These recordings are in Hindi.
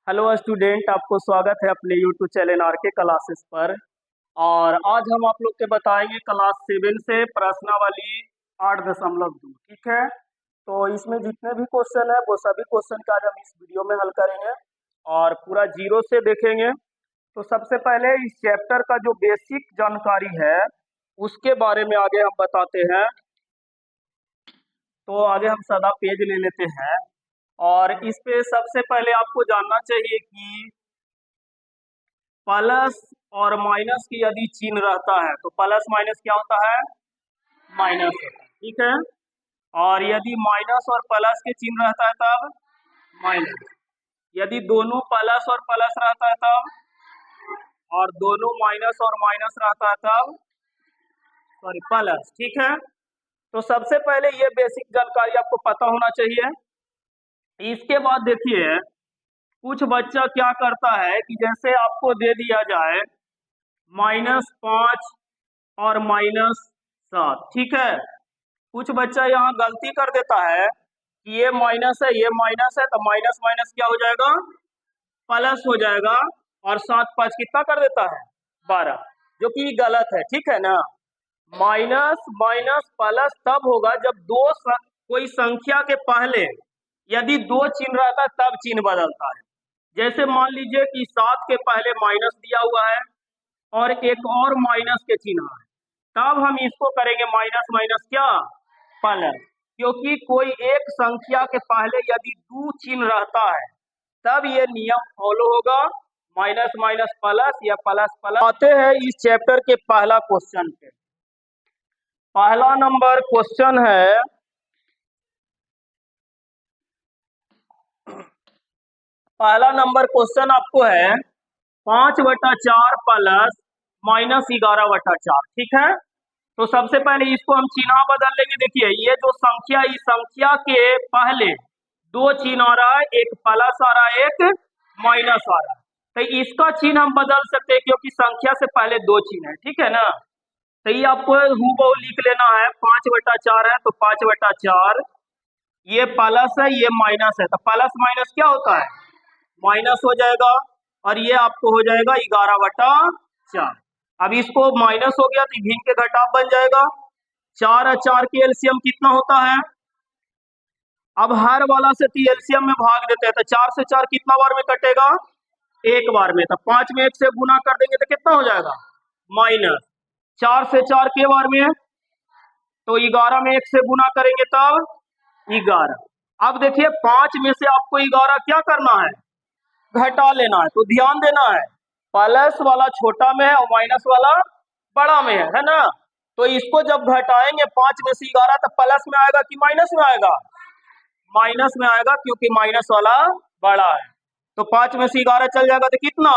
हेलो स्टूडेंट, आपको स्वागत है अपने यूट्यूब चैनल आर के क्लासेस पर। और आज हम आप लोग के बताएंगे क्लास 7 से प्रश्नावली 8.2। ठीक है, तो इसमें जितने भी क्वेश्चन है वो सभी क्वेश्चन का आज हम इस वीडियो में हल करेंगे और पूरा जीरो से देखेंगे। तो सबसे पहले इस चैप्टर का जो बेसिक जानकारी है उसके बारे में आगे हम बताते हैं। तो आगे हम सादा पेज ले लेते हैं और इस पे सबसे पहले आपको जानना चाहिए कि प्लस और माइनस की यदि चिन्ह रहता है तो प्लस माइनस क्या होता है, माइनस होता है। ठीक है, और यदि माइनस और प्लस के चिन्ह रहता है तब माइनस, यदि दोनों प्लस और प्लस रहता है तब, और दोनों माइनस और माइनस रहता है तब सॉरी प्लस। ठीक है, तो सबसे पहले ये बेसिक जानकारी आपको पता होना चाहिए। इसके बाद देखिए, कुछ बच्चा क्या करता है कि जैसे आपको दे दिया जाए -5 और -7। ठीक है, कुछ बच्चा यहाँ गलती कर देता है कि ये माइनस है ये माइनस है, तो माइनस माइनस क्या हो जाएगा, प्लस हो जाएगा। और 7 5 कितना कर देता है, 12, जो कि गलत है। ठीक है ना, माइनस माइनस प्लस तब होगा जब कोई संख्या के पहले यदि दो चिन्ह रहता है तब चिन्ह बदलता है। जैसे मान लीजिए कि 7 के पहले माइनस दिया हुआ है और एक और माइनस के चिन्ह है, तब हम इसको करेंगे माइनस माइनस क्या, प्लस। क्योंकि कोई एक संख्या के पहले यदि दो चिन्ह रहता है तब ये नियम फॉलो होगा, माइनस माइनस प्लस या प्लस प्लस। आते हैं इस चैप्टर के पहला क्वेश्चन पे। पहला नंबर क्वेश्चन है, पहला नंबर क्वेश्चन आपको है 5/4 प्लस -11/4। ठीक है, तो सबसे पहले इसको हम चिन्ह बदल लेंगे। देखिए, ये जो संख्या, इस संख्या के पहले दो चिन्ह आ रहा है, एक प्लस आ रहा है एक माइनस आ रहा है, तो इसका चिन्ह हम बदल सकते हैं क्योंकि संख्या से पहले दो चिन्ह है। ठीक है ना, तो ये आपको हूबहू लिख लेना है। 5/4 है तो 5/4, ये प्लस है ये माइनस है, तो प्लस माइनस क्या होता है, माइनस हो जाएगा, और ये आपको हो जाएगा 11/4। अब इसको माइनस हो गया तो भिन्न के घटाव बन जाएगा। 4 और 4 की एलसीएम कितना होता है, अब हर वाला से एलसीएम में भाग देते हैं, तो 4 से 4 कितना बार में कटेगा, एक बार में। तो 5 में 1 से गुना कर देंगे तो कितना हो जाएगा, माइनस। 4 से 4 के बार में, तो 11 में 1 से गुना करेंगे तब 11। अब देखिए, 5 में से आपको 11 क्या करना है, घटा लेना है। तो ध्यान देना है, प्लस वाला छोटा में है और माइनस वाला बड़ा में है ना। तो इसको जब घटाएंगे 5 में से 11, तो प्लस में आएगा कि माइनस में आएगा, माइनस में आएगा, क्योंकि माइनस वाला बड़ा है। तो 5 में से 11 चल जाएगा तो कितना,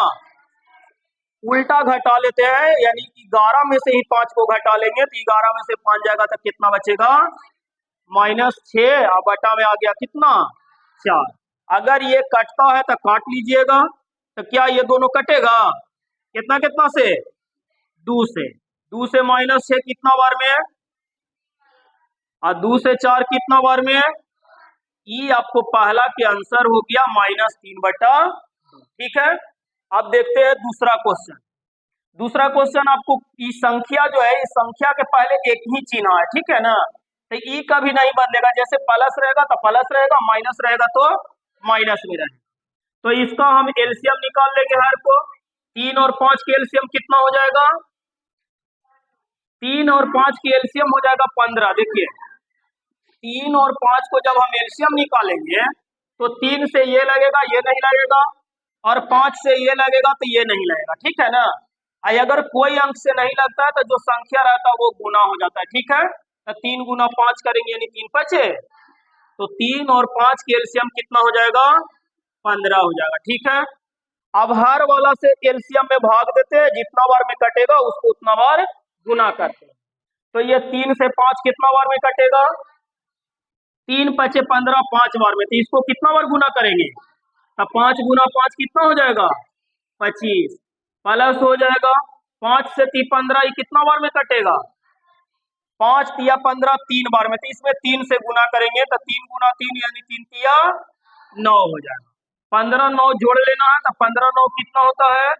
उल्टा घटा लेते हैं, यानी 11 में से ही 5 को घटा लेंगे तो 11 में से 5 जाएगा तो कितना बचेगा, -6, और बटा में आ गया कितना, 4। अगर ये कटता है तो काट लीजिएगा, तो क्या ये दोनों कटेगा, कितना कितना से, 2 से। 2 से -6 कितना बार में है, और 2 से 4 कितना बार में है, ये आपको पहला के आंसर हो गया -3/2। ठीक है, अब देखते हैं दूसरा क्वेश्चन। दूसरा क्वेश्चन आपको, इस संख्या जो है, इस संख्या के पहले एक ही चिन्ह है। ठीक है ना, तो ई कभी नहीं बदलेगा, जैसे प्लस रहेगा तो प्लस रहेगा, माइनस रहेगा तो माइनस में रहेगा। तो इसका हम एलसीएम निकाल लेंगे हर को। 3 और 5 के एलसीएम कितना हो जाएगा, 3 और 5 की एलसीएम हो जाएगा 15। देखिए, 3 और 5 को जब हम एलसीएम निकालेंगे तो 3 से ये लगेगा, ये नहीं लगेगा, और 5 से ये लगेगा तो ये नहीं लगेगा। ठीक है ना, अगर कोई अंक से नहीं लगता है तो जो संख्या रहता है वो गुना हो जाता है। ठीक है, तो 3 गुना 5 करेंगे यानी 3 5, तो 3 और 5 की एलसीएम कितना हो जाएगा, 15 हो जाएगा। ठीक है, अब हर वाला से एलसीएम में भाग देते हैं, जितना बार में कटेगा उसको उतना बार गुना करते हैं। तो ये 3 से 5 कितना बार में कटेगा, 3 5 15, 5 बार में। तो इसको कितना बार गुना करेंगे, तो 5 गुना 5 कितना हो जाएगा, 25, प्लस हो जाएगा 5 से 15, ये कितना बार में कटेगा, 5 तिया 15, 3 बार में। तो इसमें 3 से गुना करेंगे तो 3 गुना 3 यानी 3 तिया 9 हो जाएगा। 15 9 जोड़ लेना है, तो 15 9 कितना होता है,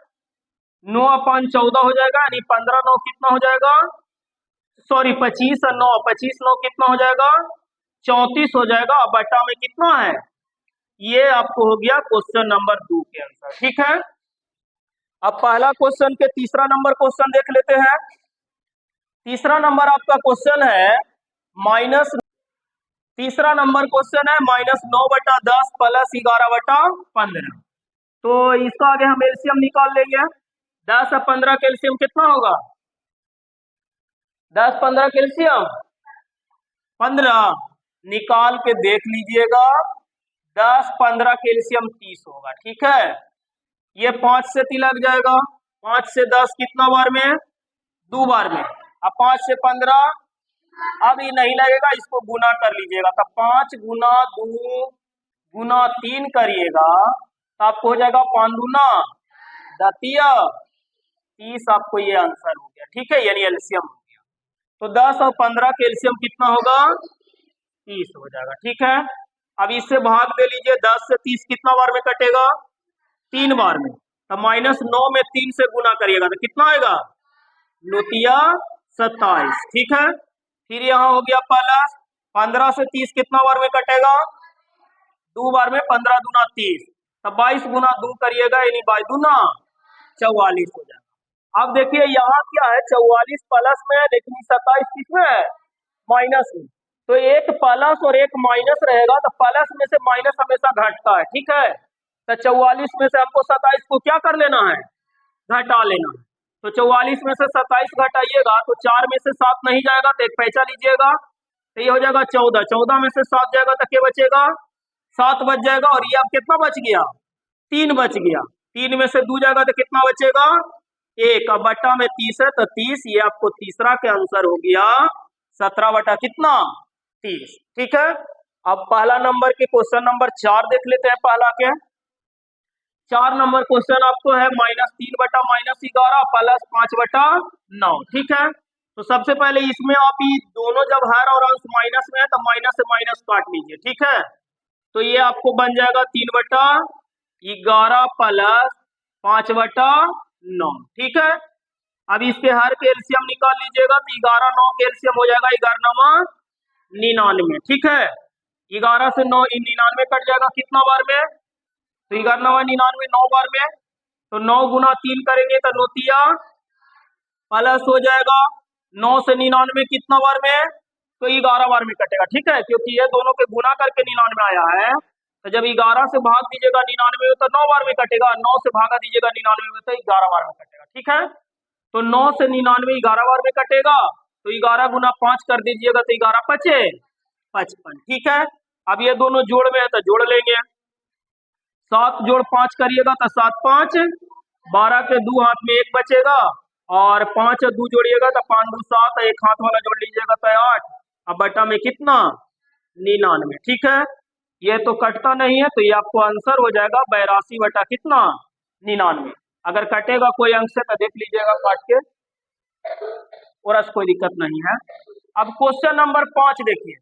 9/14 हो जाएगा, यानी 15 9 कितना हो जाएगा, सॉरी 25 9 कितना हो जाएगा, 34 हो जाएगा। अब बटा में कितना है, ये आपको हो गया क्वेश्चन नंबर 2 के आंसर। ठीक है, अब पहला क्वेश्चन के तीसरा नंबर क्वेश्चन देख लेते हैं। तीसरा नंबर आपका क्वेश्चन है माइनस तीसरा नंबर क्वेश्चन है -9/10 प्लस 11/15। तो इसका आगे हम एलसीएम निकाल लेंगे। 10 और 15 का एलसीएम कितना होगा, 10 15 का एलसीएम 15, निकाल के देख लीजिएगा। 10 15 का एलसीएम 30 होगा। ठीक है, ये 5 से तिलक जाएगा, 5 से 10 कितना बार में, 2 बार में। अब 5 से 15, अब ये नहीं लगेगा, इसको गुना कर लीजिएगा। तो 5 गुना 2 गुना 3 करिएगा तो आपको हो जाएगा 5 दूना 30, आपको ये आंसर हो गया। ठीक है, यानी एलसीएम हो गया। तो 10 और 15 के एलसीएम कितना होगा, 30 हो जाएगा। ठीक है, अब इससे भाग दे लीजिए। 10 से 30 कितना बार में कटेगा, 3 बार में। तो -9 में 3 से गुना करिएगा तो कितना आएगा, 9 27। ठीक है, फिर यहाँ हो गया प्लस 15 से 30 कितना बार में कटेगा, 2 बार में। 15 दूना 30, तो 22 गुना 2 करिएगा, यानी 22 दूना 44 हो जाएगा। अब देखिए यहाँ क्या है, 44 प्लस में है, लेकिन 27 किसमें है, माइनस में। तो एक प्लस और एक माइनस रहेगा, तो प्लस में से माइनस हमेशा घटता है। ठीक है, तो 44 में से हमको 27 को क्या कर लेना है, घटा लेना है। तो 44 में से 27 घटाइएगा तो 4 में से 7 नहीं जाएगा, तो एक पैसा लीजिएगा, तो ये हो जाएगा 14। 14 में से 7 जाएगा तो क्या बचेगा, 7 बच जाएगा। और ये अब कितना बच गया, 3 बच गया। 3 में से 2 जाएगा तो कितना बचेगा, 1। अब बटा में 30 है, तो 30, ये आपको तीसरा के आंसर हो गया 17 बटा कितना, 30। ठीक है, अब पहला नंबर के क्वेश्चन नंबर 4 देख लेते हैं। पहला के 4 नंबर क्वेश्चन आपको है -3 बटा -11 प्लस 5/9। ठीक है, तो सबसे पहले इसमें आप ये दोनों जब हर और अंश माइनस में है तो माइनस से माइनस काट लीजिए। ठीक है, तो ये आपको बन जाएगा 3/11 प्लस 5/9। ठीक है, अब इसके हर के एलसीएम निकाल लीजिएगा, तो 11 9 के एलसीएम हो जाएगा 11 9 99। ठीक है, 11 से 9 99 कट जाएगा कितना बार में, तो 11 99 9 बार में। तो 9 गुना 3 करेंगे तो 9 प्लस हो जाएगा 9 से 99 कितना बार में, तो 11 बार में कटेगा। ठीक है, क्योंकि ये दोनों के गुना करके 99 आया है, तो जब 11 से भाग दीजिएगा 99 में तो 9 बार में कटेगा, 9 से भागा दीजिएगा 99 में तो 11 बार में कटेगा। ठीक है, तो 9 से 99 11 बार में कटेगा, तो 11 गुना 5 कर दीजिएगा तो 11 पचे 55। ठीक है, अब ये दोनों जोड़ में है तो जोड़ लेंगे। 7 जोड़ 5 करिएगा तो 7 5 12 के 2 हाथ में 1 बचेगा, और 5 और 2 जोड़िएगा तो 5 2 7, एक हाथ वाला जोड़ लीजिएगा तो 8। अब बटा में कितना, 99। ठीक है, ये तो कटता नहीं है, तो ये आपको आंसर हो जाएगा 82 बटा कितना, 99। अगर कटेगा कोई अंक से तो देख लीजिएगा काट के, और कोई दिक्कत नहीं है। अब क्वेश्चन नंबर 5 देखिए।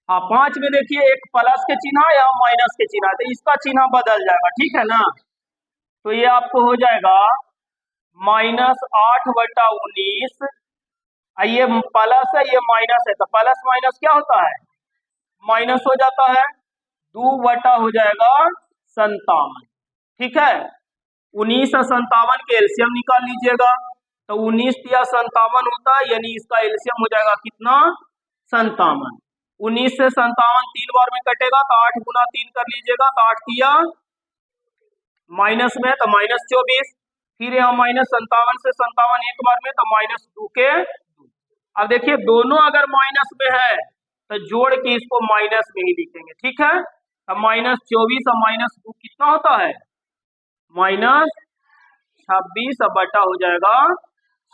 हाँ, 5 में देखिए एक प्लस के चिन्ह या माइनस के चिन्ह है, तो इसका चिन्ह बदल जाएगा। ठीक है ना, तो ये आपको हो जाएगा -8 बटा 19। ये प्लस है, ये माइनस है, तो प्लस माइनस क्या होता है, माइनस हो जाता है। 2 बटा हो जाएगा 57। ठीक है, 19 और 57 के एलसीएम निकाल लीजिएगा, तो 19 या 57 होता है, यानी इसका एलसीएम हो जाएगा कितना, 57। 19 से 57 3 बार में कटेगा, तो 8 गुना 3 कर लीजिएगा, तो 8 किया माइनस में तो -24। फिर यहाँ -57 से 57 एक बार में, तो -2 के 2। अब देखिए दोनों अगर माइनस में है तो जोड़ के इसको माइनस में ही लिखेंगे। ठीक है, अब -24 और -2 कितना होता है, -26 बटा हो जाएगा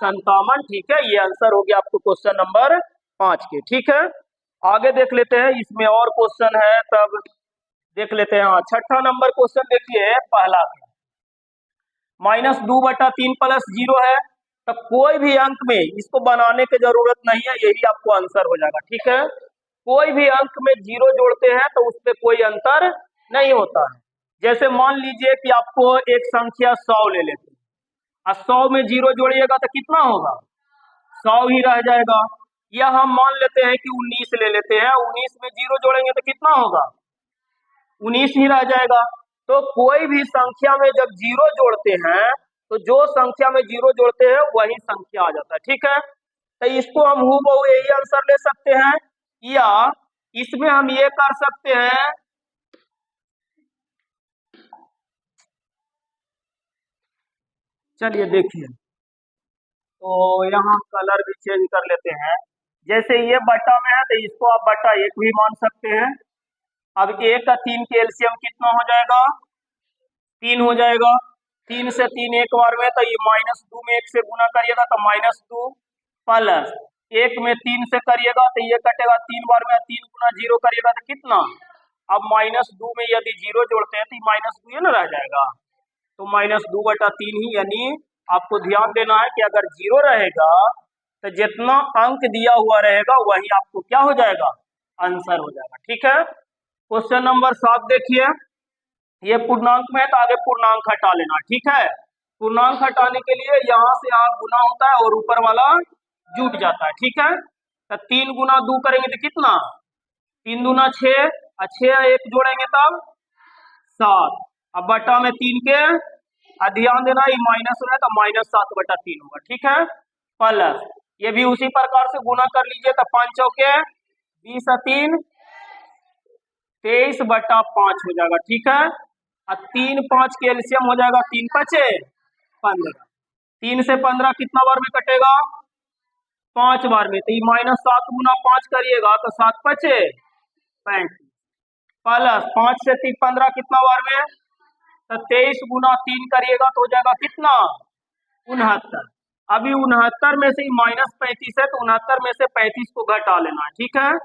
57। ठीक है, ये आंसर हो गया आपको क्वेश्चन नंबर 5 के। ठीक है, आगे देख लेते हैं, इसमें और क्वेश्चन है तब देख लेते हैं। हाँ, छठा नंबर क्वेश्चन देखिए पहला, -2 बटा 3 प्लस 0 है, तो कोई भी अंक में इसको बनाने की जरूरत नहीं है, यही आपको आंसर हो जाएगा। ठीक है, कोई भी अंक में 0 जोड़ते हैं तो उस पर कोई अंतर नहीं होता है। जैसे मान लीजिए कि आपको एक संख्या 100 ले लेते हैं, और 100 में जीरो जोड़िएगा तो कितना होगा? 100 ही रह जाएगा। या हम मान लेते हैं कि 19 ले लेते हैं, 19 में जीरो जोड़ेंगे तो कितना होगा? 19 ही रह जाएगा। तो कोई भी संख्या में जब जीरो जोड़ते हैं तो जो संख्या में जीरो जोड़ते हैं वही संख्या आ जाता है, ठीक है। तो इसको हम हूबहू यही आंसर ले सकते हैं, या इसमें हम ये कर सकते हैं, चलिए देखिए, तो यहाँ कलर भी चेंज कर लेते हैं। जैसे ये बटा में है तो इसको आप बटा 1 भी मान सकते हैं। अब 1 का 3 के एलसीएम कितना हो जाएगा? 3 हो जाएगा। 3 से 3 एक बार में, तो ये -2 में 1 से गुना करिएगा तो -2 प्लस 1 में 3 से करिएगा तो ये कटेगा 3 बार में, 3 गुना 0 करिएगा तो कितना? अब -2 में यदि 0 जोड़ते हैं तो -2 ही ना रह जाएगा, तो -2/3 ही, यानी आपको ध्यान देना है कि अगर 0 रहेगा तो जितना अंक दिया हुआ रहेगा वही आपको क्या हो जाएगा? आंसर हो जाएगा, ठीक है। क्वेश्चन नंबर 7 देखिए, ये पूर्णांक में है तो आगे पूर्णांक हटा लेना, ठीक है। पूर्णांक हटाने के लिए यहाँ से यहाँ गुना होता है और ऊपर वाला जुट जाता है, ठीक है। तो 3 गुना 2 करेंगे तो कितना? 3 दूना 6, और 6 1 जोड़ेंगे तब 7। अब बटा में 3 के, ध्यान देना ये माइनस है तो -7/3 होगा, ठीक है। प्लस ये भी उसी प्रकार से गुना कर लीजिए तो 5 चौके 20 और 3 23/5 हो जाएगा, ठीक है। और 3 5 के एलसीएम हो जाएगा 3 5 15। 3 से 15 कितना बार में कटेगा? 5 बार में। तो ये -7 गुना 5 करिएगा तो 7 5 35 प्लस 5 से 15 कितना बार में? तो 23 गुना 3 करिएगा तो हो जाएगा कितना? 69। अभी 69 में से -35 है तो 69 में से 35 को घटा लेना है, ठीक है।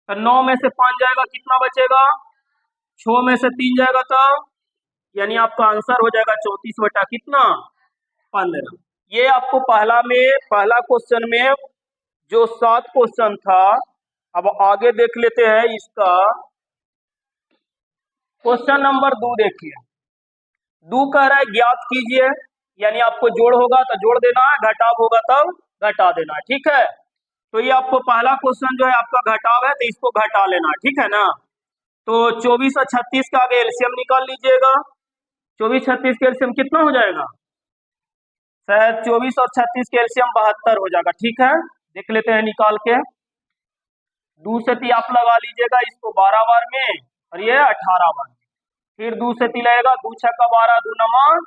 तो 9 में से 5 जाएगा, कितना बचेगा? 6 में से 3 जाएगा तो, यानी आपका आंसर हो जाएगा 34 बटा कितना? 15। ये आपको पहला क्वेश्चन में जो 7 क्वेश्चन था। अब आगे देख लेते हैं इसका क्वेश्चन नंबर 2 देखिए। 2 कह रहा है ज्ञात कीजिए, यानी आपको जोड़ होगा तो जोड़ देना है, घटाव होगा तब घटा देना है, ठीक है। तो ये आपको पहला क्वेश्चन जो है आपका घटाव है तो इसको घटा लेना है, ठीक है ना। तो 24 और 36 का आगे एलसीएम निकाल लीजिएगा। 24 36 के एलसीएम कितना हो जाएगा? शायद 24 और 36 के एलसीएम 72 हो जाएगा, ठीक है। देख लेते हैं निकाल के। 2 से 3 आप लगा लीजिएगा इसको 12 बार में और ये 18 बार में। फिर 2 से 3 लगेगा, 2 छक्का 12 2 नमा,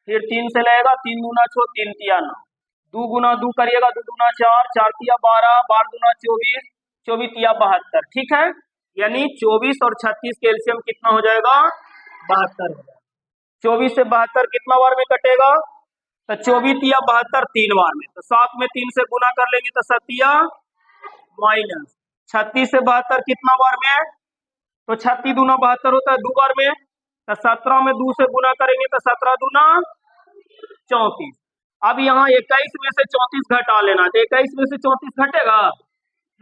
फिर 3 से लगेगा 3 दूना 6 3 तिया 9, 2 गुना 2 करिएगा 2 दूना 4 4 तिया 12 12 दूना 24 24 तिया 72, ठीक है। यानी 24 और 36 के एलसीएम कितना हो जाएगा? 72 हो जाएगा। 24 से 72 कितना बार में कटेगा? तो 24 तिया 72 3 बार में, तो 7 में 3 से गुना कर लेंगे तो 7 तिया माइनस 36 से 72 कितना बार में? तो 36 दूना 72 होता है 2 बार में, तो 17 में 2 से गुना करेंगे तो 17 दूना 34। अब यहाँ 21 में से 34 घटा लेना, तो 21 में से 34 घटेगा?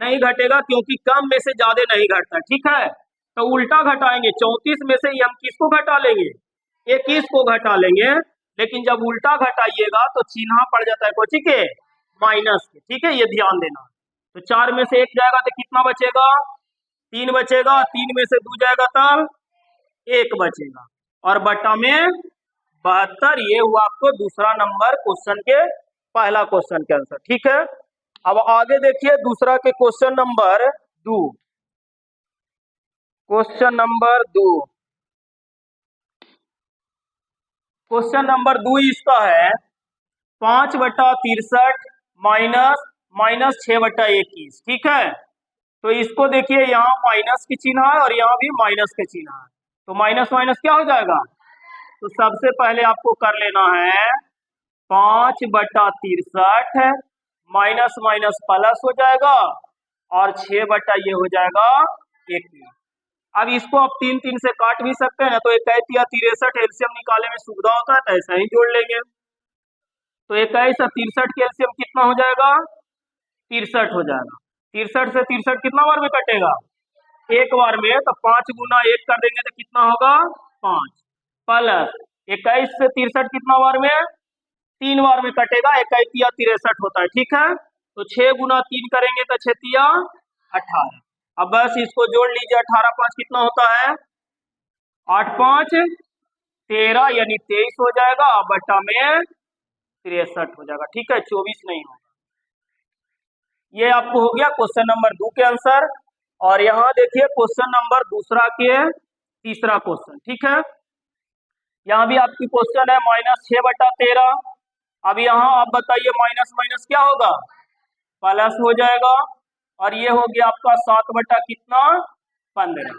नहीं घटेगा, क्योंकि कम में से ज्यादा नहीं घटता, ठीक है। तो उल्टा घटाएंगे, 34 में से हम किसको घटा लेंगे? 21 को घटा लेंगे। लेकिन जब उल्टा घटाइएगा तो चिन्ह पड़ जाता है कोची के? माइनस के, ठीक है, ये ध्यान देना। तो 4 में से 1 जाएगा तो कितना बचेगा? 3 बचेगा, 3 में से 2 जाएगा तब 1 बचेगा, और बटा में 72। ये हुआ आपको दूसरा नंबर क्वेश्चन के पहला क्वेश्चन के आंसर, ठीक है। अब आगे देखिए दूसरा के question number 2। Question number 2 question number 2 इसका है 5/63 माइनस 6/21, ठीक है। तो इसको देखिए, यहाँ माइनस की चिन्ह है और यहाँ भी माइनस के चिन्ह है, तो माइनस माइनस क्या हो जाएगा? तो सबसे पहले आपको कर लेना है 5/63 माइनस माइनस प्लस हो जाएगा, और 6 बटा ये हो जाएगा 21। अब इसको आप 3 3 से काट भी सकते हैं ना, तो 21 या 63 एलसीएम निकालने में सुविधा होता है, तो ऐसा ही जोड़ लेंगे। तो 21 और 63 के एलसीएम कितना हो जाएगा? 63 हो जाएगा। 63 से 63 कितना बार में कटेगा? 1 बार में, तो 5 गुना 1 कर देंगे तो कितना होगा? 5 प्लस 21 से 63 कितना बार में, 3 बार में कटेगा, 21 या 63 होता है, ठीक है। तो 6 गुना 3 करेंगे तो 6 तिया 18। अब बस इसको जोड़ लीजिए, 18 5 कितना होता है, 8 5 13 यानी 23 हो जाएगा, बटा में 63 हो जाएगा, ठीक है, 24 नहीं होगा। ये आपको हो गया क्वेश्चन नंबर 2 के आंसर। और यहाँ देखिए क्वेश्चन नंबर दूसरा के तीसरा क्वेश्चन, ठीक है। यहाँ भी आपकी क्वेश्चन है -6/13। अब यहाँ आप बताइए माइनस माइनस क्या होगा, प्लस हो जाएगा। और ये हो गया आपका 7 बटा कितना 15।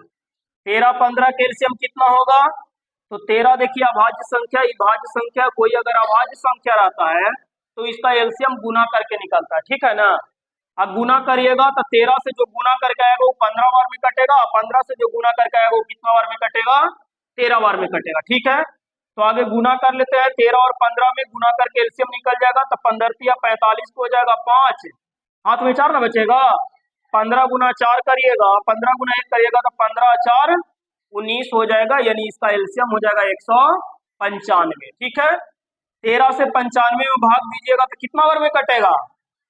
13 15 के एलसीएम कितना होगा, तो 13 देखिए अभाज्य संख्या, विभाज्य संख्या, कोई अगर अभाज्य संख्या रहता है तो इसका एलसीएम गुना करके निकलता है, ठीक है ना। अब गुना करिएगा तो 13 से जो गुना करके आएगा वो 15 बार में कटेगा, 15 से जो गुना करके आएगा वो कितना बार में कटेगा, 13 बार में कटेगा, ठीक है। तो आगे गुना कर लेते हैं, 13 और 15 में गुना करके एलसीएम निकल जाएगा, तो 15 या 45 हो जाएगा 5, हाथ में 4 ना बचेगा। 15 गुना 4 करिएगा, 15 गुना 1 करिएगा तो 15 4 19 हो जाएगा, यानी इसका एलसीएम हो जाएगा 195, ठीक है। 13 से 95 में भाग दीजिएगा तो कितना बार में कटेगा,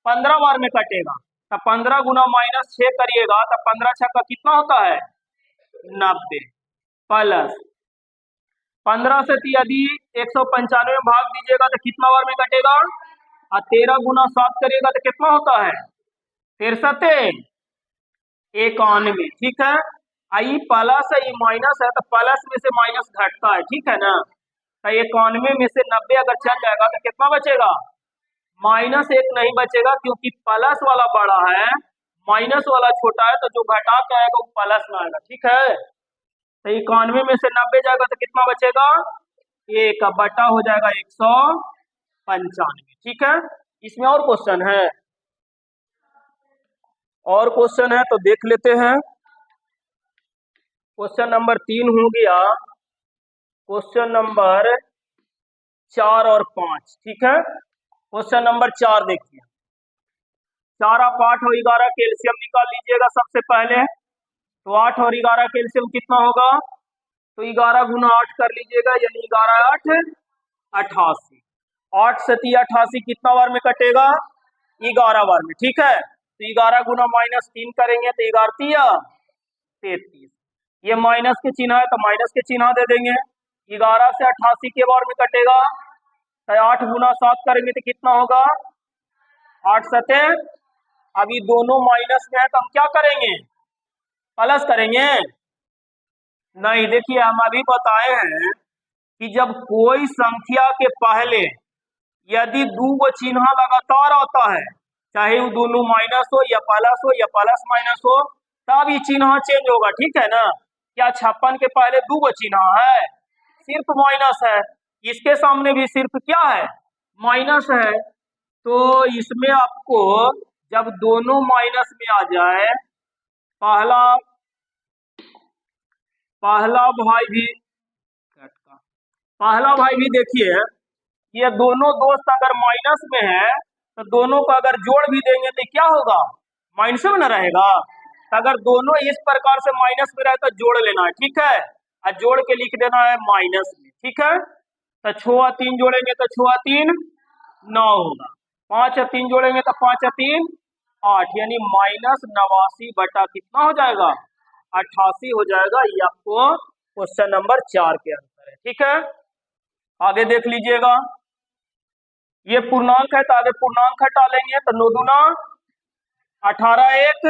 15 बार में कटेगा। तो 15 गुना -6 करिएगा तो 15 6 का कितना होता है 90, प्लस 15 से यदि 195 में भाग दीजिएगा तो कितना बार में कटेगा, और 13 गुना 7 करिएगा तो कितना होता है 63 91, ठीक है। आई प्लस है, ये माइनस है, तो प्लस में से माइनस घटता है, ठीक है ना। तो 91 में से 90 अगर चल जाएगा तो कितना बचेगा, -1 नहीं बचेगा, क्योंकि प्लस वाला बड़ा है माइनस वाला छोटा है, तो जो घटा के आएगा वो प्लस में आएगा, ठीक है। तो 91 में से 90 जाएगा तो कितना बचेगा, 1 बटा हो जाएगा 195, ठीक है। इसमें और क्वेश्चन है, और क्वेश्चन है तो देख लेते हैं। क्वेश्चन नंबर 3 हो गया, क्वेश्चन नंबर 4 और 5, ठीक है। क्वेश्चन नंबर 4 देखिए, 4 आप 8 और 11 के एलसीएम निकाल लीजिएगा सबसे पहले। तो 8 और 11 के एलसीएम कितना होगा, तो 11 गुना 8 कर लीजिएगा, यानी 11 8 88। 8 से 88 कितना बार में कटेगा, 11 बार में, ठीक है। तो 11 गुना -3 करेंगे तो 11 तिया 33। ये माइनस के चिन्ह है तो माइनस के चिन्ह दे देंगे। 11 से 88 के बार में कटेगा, तो 8 गुना 7 करेंगे तो कितना होगा 8 7। अभी दोनों माइनस में है तो हम क्या करेंगे, प्लस करेंगे। नहीं, देखिए हम अभी बताए हैं कि जब कोई संख्या के पहले यदि दो गो चिन्ह लगातार आता है, चाहे वो दोनों माइनस हो या प्लस माइनस हो, तब ये चिन्ह चेंज होगा, ठीक है ना। क्या 56 के पहले दो गो चिन्ह है, सिर्फ माइनस है, इसके सामने भी सिर्फ क्या है माइनस है। तो इसमें आपको जब दोनों माइनस में आ जाए, पहला भाई भी देखिए, ये दोनों दोस्त अगर माइनस में है तो दोनों को अगर जोड़ भी देंगे तो क्या होगा, माइनस में ना रहेगा। तो अगर दोनों इस प्रकार से माइनस में रहे तो जोड़ लेना है, ठीक है, और जोड़ के लिख देना है माइनस में, ठीक है। तो 6 और 3 जोड़ेंगे तो 6 और 3 9 होगा, 5 और 3 जोड़ेंगे तो 5 और 3 8, यानी -89 बटा कितना हो जाएगा 88 हो जाएगा। ये आपको क्वेश्चन नंबर 4 के आंसर है, ठीक है। आगे देख लीजिएगा, ये पूर्णांक है तो आगे पूर्णांक हटा लेंगे, तो 9 दूना 18 1,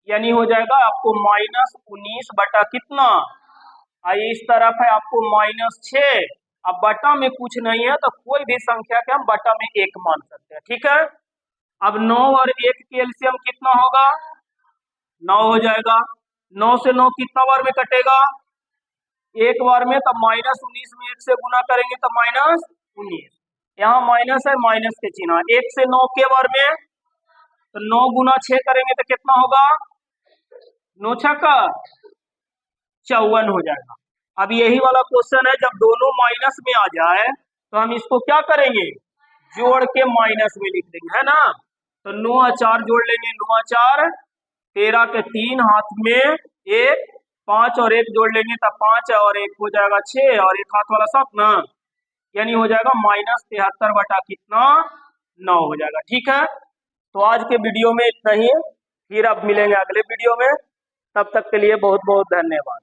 यानी हो जाएगा आपको -19 बटा कितना, इस तरफ है आपको -6। अब बटा में कुछ नहीं है तो कोई भी संख्या के हम बटा में 1 मान सकते हैं, ठीक है। अब 9 और 1 के एलसीएम कितना होगा, 9 हो जाएगा। 9 से 9 कितना बार में कटेगा, 1 बार में, तब -19 में 1 से गुना करेंगे तो -19, यहाँ माइनस है, माइनस के चिन्ह। 1 से 9 के बार में, तो 9 गुना 6 करेंगे तो कितना होगा, 9 छक्का 54 हो जाएगा। अब यही वाला क्वेश्चन है, जब दोनों माइनस में आ जाए तो हम इसको क्या करेंगे, जोड़ के माइनस में लिख देंगे, है ना। तो 9 और 4 जोड़ लेंगे, 9 और 4 13 के 3 हाथ में 1 5 और 1 जोड़ लेंगे तब 5 और 1 हो जाएगा 6 और एक हाथ वाला 7 ना, यानी हो जाएगा -73 बटा कितना 9 हो जाएगा। ठीक है, तो आज के वीडियो में इतना ही, फिर अब मिलेंगे अगले वीडियो में, तब तक के लिए बहुत बहुत धन्यवाद।